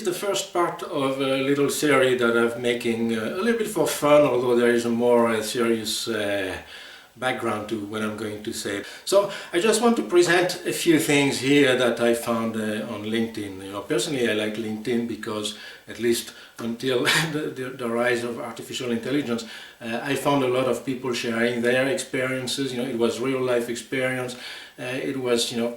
the first part of a little series that I'm making a little bit for fun, although there is a more serious background to what I'm going to say. So I just want to present a few things here that I found on LinkedIn. You know, personally I like LinkedIn because, at least until the rise of artificial intelligence, I found a lot of people sharing their experiences. You know, it was real life experience. It was, you know,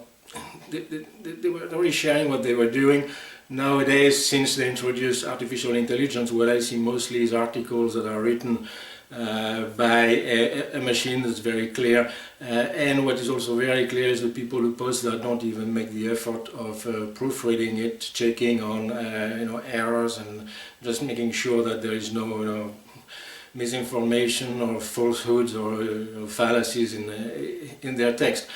they were really sharing what they were doing. Nowadays, since they introduced artificial intelligence, what I see mostly is articles that are written by a machine that's very clear, and what is also very clear is the people who post that don't even make the effort of proofreading it, checking on you know, errors, and just making sure that there is no, you know, misinformation or falsehoods or fallacies in their text.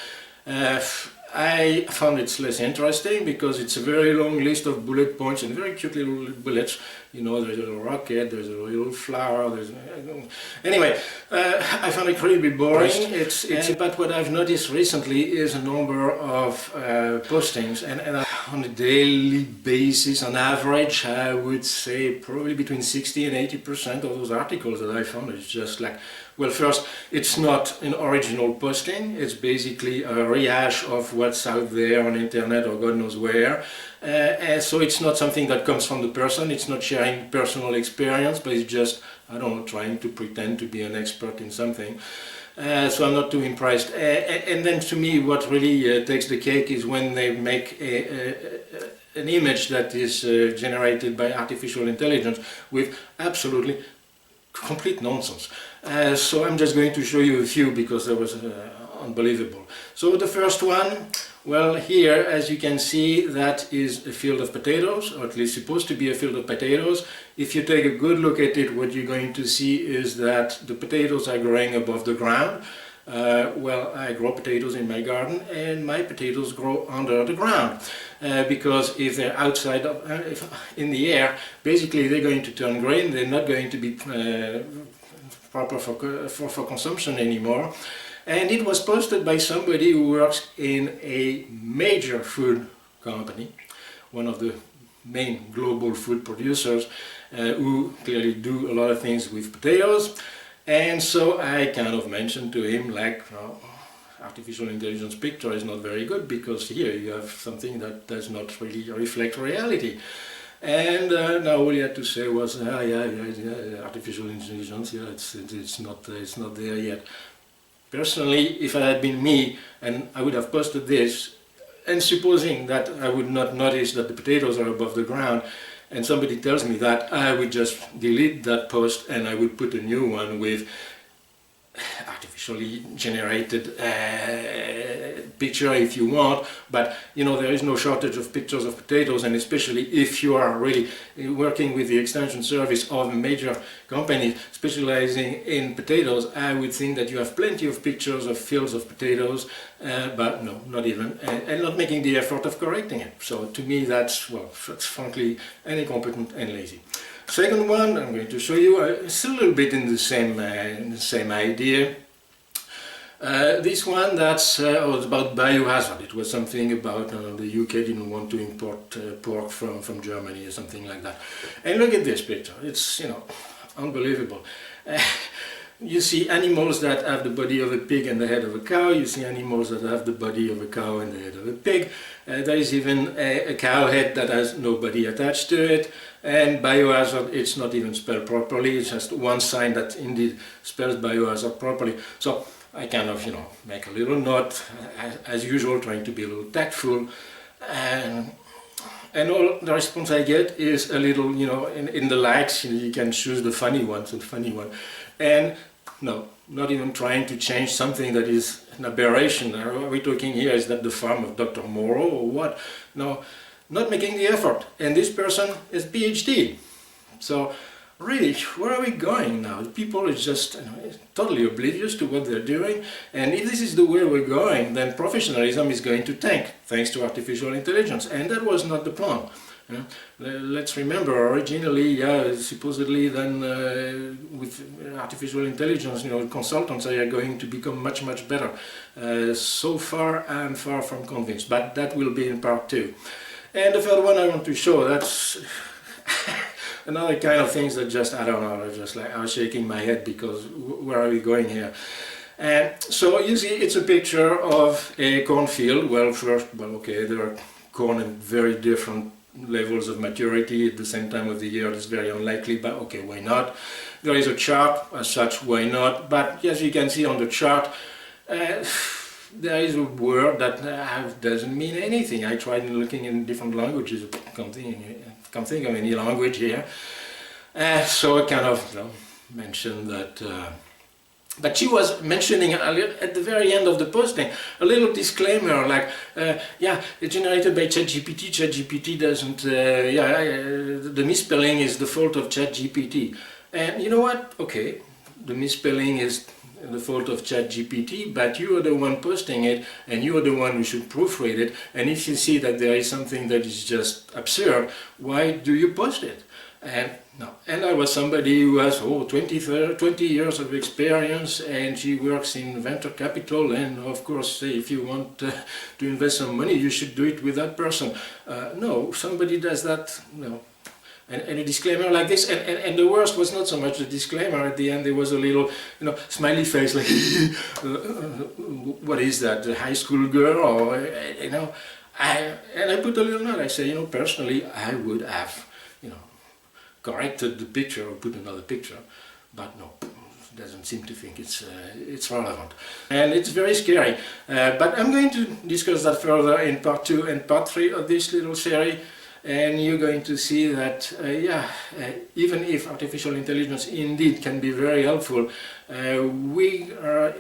I found it less interesting because it's a very long list of bullet points and very cute little bullets. You know, there's a little rocket, there's a little flower, there's... Anyway, I found it really boring. But what I've noticed recently is a number of postings, and on a daily basis, on average, I would say probably between 60 and 80% of those articles that I found is just like, well, first, it's not an original posting, it's basically a rehash of what's out there on internet or God knows where. And so it's not something that comes from the person, it's not sharing personal experience, but it's just, I don't know, trying to pretend to be an expert in something. So I'm not too impressed. And then to me, what really takes the cake is when they make an image that is generated by artificial intelligence with absolutely complete nonsense. So I'm just going to show you a few because that was unbelievable. So the first one, well, here, as you can see, that is a field of potatoes, or at least supposed to be a field of potatoes. If you take a good look at it, what you're going to see is that the potatoes are growing above the ground. Well, I grow potatoes in my garden, and my potatoes grow under the ground. Because if they're outside in the air, basically they're going to turn green, they're not going to be proper for consumption anymore. And it was posted by somebody who works in a major food company, one of the main global food producers, who clearly do a lot of things with potatoes. And so I kind of mentioned to him, like, artificial intelligence picture is not very good because here you have something that does not really reflect reality. And now all he had to say was, yeah, artificial intelligence, yeah, it's not there yet. Personally, if it had been me and I would have posted this, and supposing that I would not notice that the potatoes are above the ground, and somebody tells me that, I would just delete that post and I would put a new one with artificially generated picture if you want, but you know, there is no shortage of pictures of potatoes, and especially if you are really working with the extension service of a major company specializing in potatoes, I would think that you have plenty of pictures of fields of potatoes, but no, not even, and not making the effort of correcting it. So to me that's, well, that's frankly incompetent and lazy. Second one, I'm going to show you, it's a little bit in the same idea. This one, that's was about biohazard. It was something about the UK didn't want to import pork from Germany or something like that. And look at this picture, it's, you know, unbelievable. You see animals that have the body of a pig and the head of a cow, you see animals that have the body of a cow and the head of a pig. There is even a cow head that has no body attached to it. And biohazard, it's not even spelled properly, it's just one sign that indeed spells biohazard properly. So I kind of, you know, make a little note, as usual, trying to be a little tactful. And all the response I get is a little, you know, in the likes, you can choose the funny ones and funny one. And no, not even trying to change something that is an aberration. Are we talking here, is that the farm of Dr. Moreau or what? No, not making the effort. And this person is PhD. So really, where are we going now? People are just, you know, totally oblivious to what they're doing, and if this is the way we're going, then professionalism is going to tank thanks to artificial intelligence, and that was not the plan. Let's remember, originally, yeah, supposedly then with artificial intelligence, you know, consultants are going to become much better. So far I'm far from convinced, but that will be in part 2. And the third one I want to show, that's another kind of things that just, I don't know, I just like, I'm shaking my head because where are we going here? And so you see, it's a picture of a cornfield. Well, first, well, okay, there are corn in very different levels of maturity at the same time of the year. It's very unlikely, but okay, why not? There is a chart as such, why not? But as you can see on the chart, there is a word that doesn't mean anything. I tried looking in different languages, can't think of any language here. So I kind of mentioned that. But she was mentioning at the very end of the posting a little disclaimer like, yeah, it's generated by ChatGPT. ChatGPT doesn't, the misspelling is the fault of ChatGPT. And you know what? Okay, the misspelling is the fault of ChatGPT, but you are the one posting it, and you are the one who should proofread it. And if you see that there is something that is just absurd, why do you post it? And no, and I was somebody who has 20 years of experience, and she works in venture capital, and of course if you want to invest some money you should do it with that person. No, somebody does that, no. And a disclaimer like this, and the worst was not so much the disclaimer. At the end there was a little, smiley face like, what is that, a high school girl, or, and I put a little note. I say, personally I would have, corrected the picture or put another picture, but no, doesn't seem to think it's relevant. And it's very scary. But I'm going to discuss that further in part 2 and part 3 of this little series. And you're going to see that, even if artificial intelligence indeed can be very helpful, we are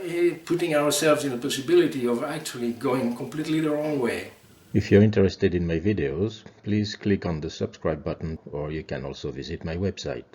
putting ourselves in the possibility of actually going completely the wrong way. If you're interested in my videos, please click on the subscribe button, or you can also visit my website.